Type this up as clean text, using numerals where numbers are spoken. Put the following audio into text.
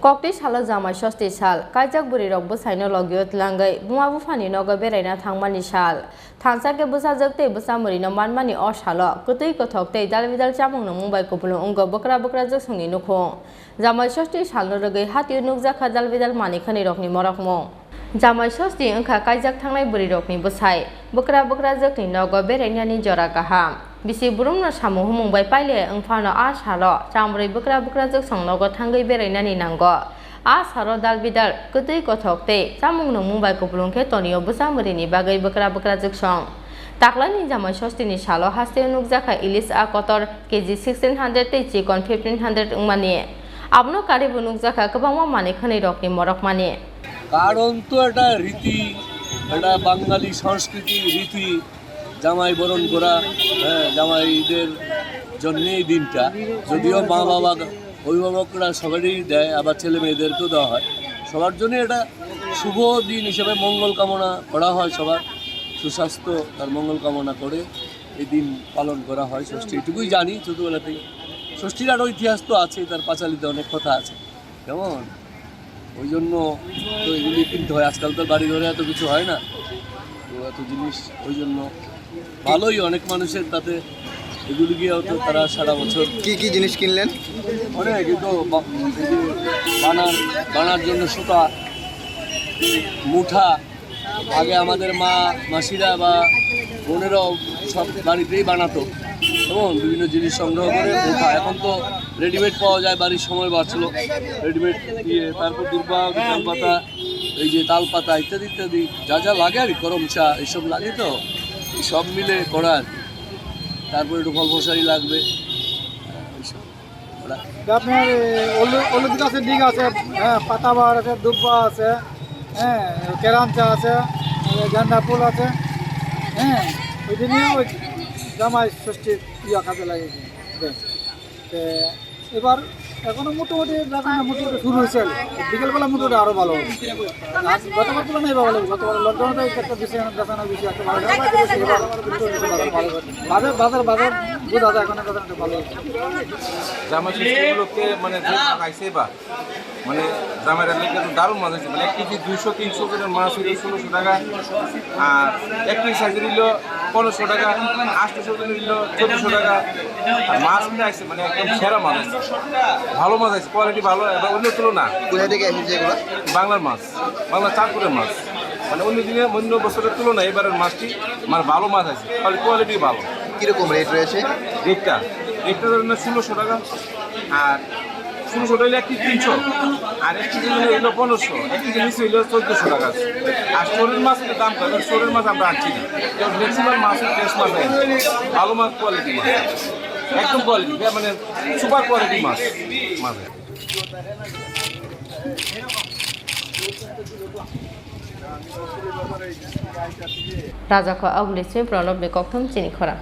Kokti shala jamai shosti sal kaijak buri rok busaino logiot langai buma bufani nogo beraina thangmani sal thangsake busajak tei busamuri no manmani o salo kutui kothok tei dalbidal chamung no mumbai kopulung ungo bokra jak sungni nukhung jamai shosti sal no rogai hati nukjaka dalbidal manikhani rokni morokmung jamai shosti wngkha kaijak thangnai buri rokni busai bokra jakni nogo berainani jora kaham bisi burum no samu humungbai paile wngphano a salo chamrui bokra jak songnogo thangui berainani nango a saro dalbidal kutui kothok tei chamung no mumbai kopulung khe tonio busamurini bagai bokra jak song taklani jamai shosti ni salo haste nukjaka ilis a kotor kg 1600 tei chikon 1500 wngmani abno karibu nukjaka kwbangma manikhani rokni morokmani কারণ তো এটা রীতি, এটা বাঙালি সংস্কৃতি রীতি জামাই বরণ করা, জামাইদের জন্য এই দিনটা যদিও মা বাবা অভিভাবকরা সবারই দেয়, আবার ছেলে মেয়েদেরকেও দেওয়া হয়, সবার জন্য এটা শুভ দিন হিসেবে মঙ্গল কামনা করা হয়, সবার সুস্বাস্থ্য তার মঙ্গল কামনা করে এই দিন পালন করা হয়। ষষ্ঠী এটুকুই জানি ছোটোবেলাতেই। ষষ্ঠীর আরও ইতিহাস তো আছে, তার পাঁচালিতে অনেক কথা আছে, কেমন ওই জন্য তো এগুলি কিনতে হয়। আজকাল তো বাড়ি ঘরে এত কিছু হয় না, তো এত জিনিস ওই জন্য ভালোই অনেক মানুষের তাতে এগুলি গিয়েও তো তারা সারা বছর কি জিনিস কিনলেন? অনেক কিন্তু বানার জন্য সুতা, মুঠা, আগে আমাদের মাসিরা বা বোনেরাও সব বাড়িতেই বানাতো এবং বিভিন্ন জিনিস সংগ্রহ করে মুঠা। এখন তো রেডিমেড পাওয়া যায়, বাড়ির সময় বাঁচলো রেডিমেড দিয়ে। তারপর দুর্বা পাতা, এই যে তাল পাতা ইত্যাদি ইত্যাদি যা লাগে আর গরম চা এইসব লাগে, তো সব মিলে করা আর কি। তারপর একটু ফল ফসারি লাগবে এইসব। আপনার হলুদ গাছের দিক আছে, হ্যাঁ, পাতাবাহার আছে, দুব্বা আছে, হ্যাঁ, কেরাম চা আছে, গাঁদা ফুল আছে, হ্যাঁ, ওই দিনই ওই জামাই ষষ্ঠীর কাজে লাগিয়েছে। এবার এখনো মোটামুটি শুরু হয়েছে, বিকেলবেলা মোটামুটি আরও ভালো হবে। গতবার তুলনায় ভালো হবে, গতবার লকডাউনটা একটা বেশি বেচানো বেশি একটা ভালো বাজার বোঝা যায়, এখন একটা ভালো হচ্ছে। জামাই ষষ্ঠীগুলোকে মানে খাইছে বা মানে জামাইরা লেগে দারুণ মাছ আছে, মানে 1 কেজি 200-300 গ্রাম মাছ হইল 1600 টাকা, আর 1 কেজি সাইজের হইল 1500 টাকা, 800 গ্রাম হইল 1400 টাকা। আর মাছ কিনে আসছে মানে একদম সেরা মাছ আছে, ভালো মাছ আছে, কোয়ালিটি ভালো। এবার অন্য তুলনা কোথা থেকে এসেছে এগুলো? বাংলার মাছ, বাংলা চাঁদপুরের মাছ, মানে অন্য বছরের তুলনায় এবারের মাছটি মানে ভালো মাছ আছে, কোয়ালিটি ভালো। কীরকম রেট রয়েছে? রেটটা 1600 টাকা, আর 1600 টাকা 1 কেজি 300, আর 1 কেজি হইল 1500, 1 কেজি নিচে হইল 1400 টাকা। আর শোরের মাছের দাম কত? শোরের মাছ আমরা আনছি না, ম্যাক্সিমাম মাছ ফ্রেশ মাছ, ভালো মাছ, কোয়ালিটি মাছ, একদম কোয়ালিটি, মানে super quality much. Raja ko agli se pranab be koktham chini khora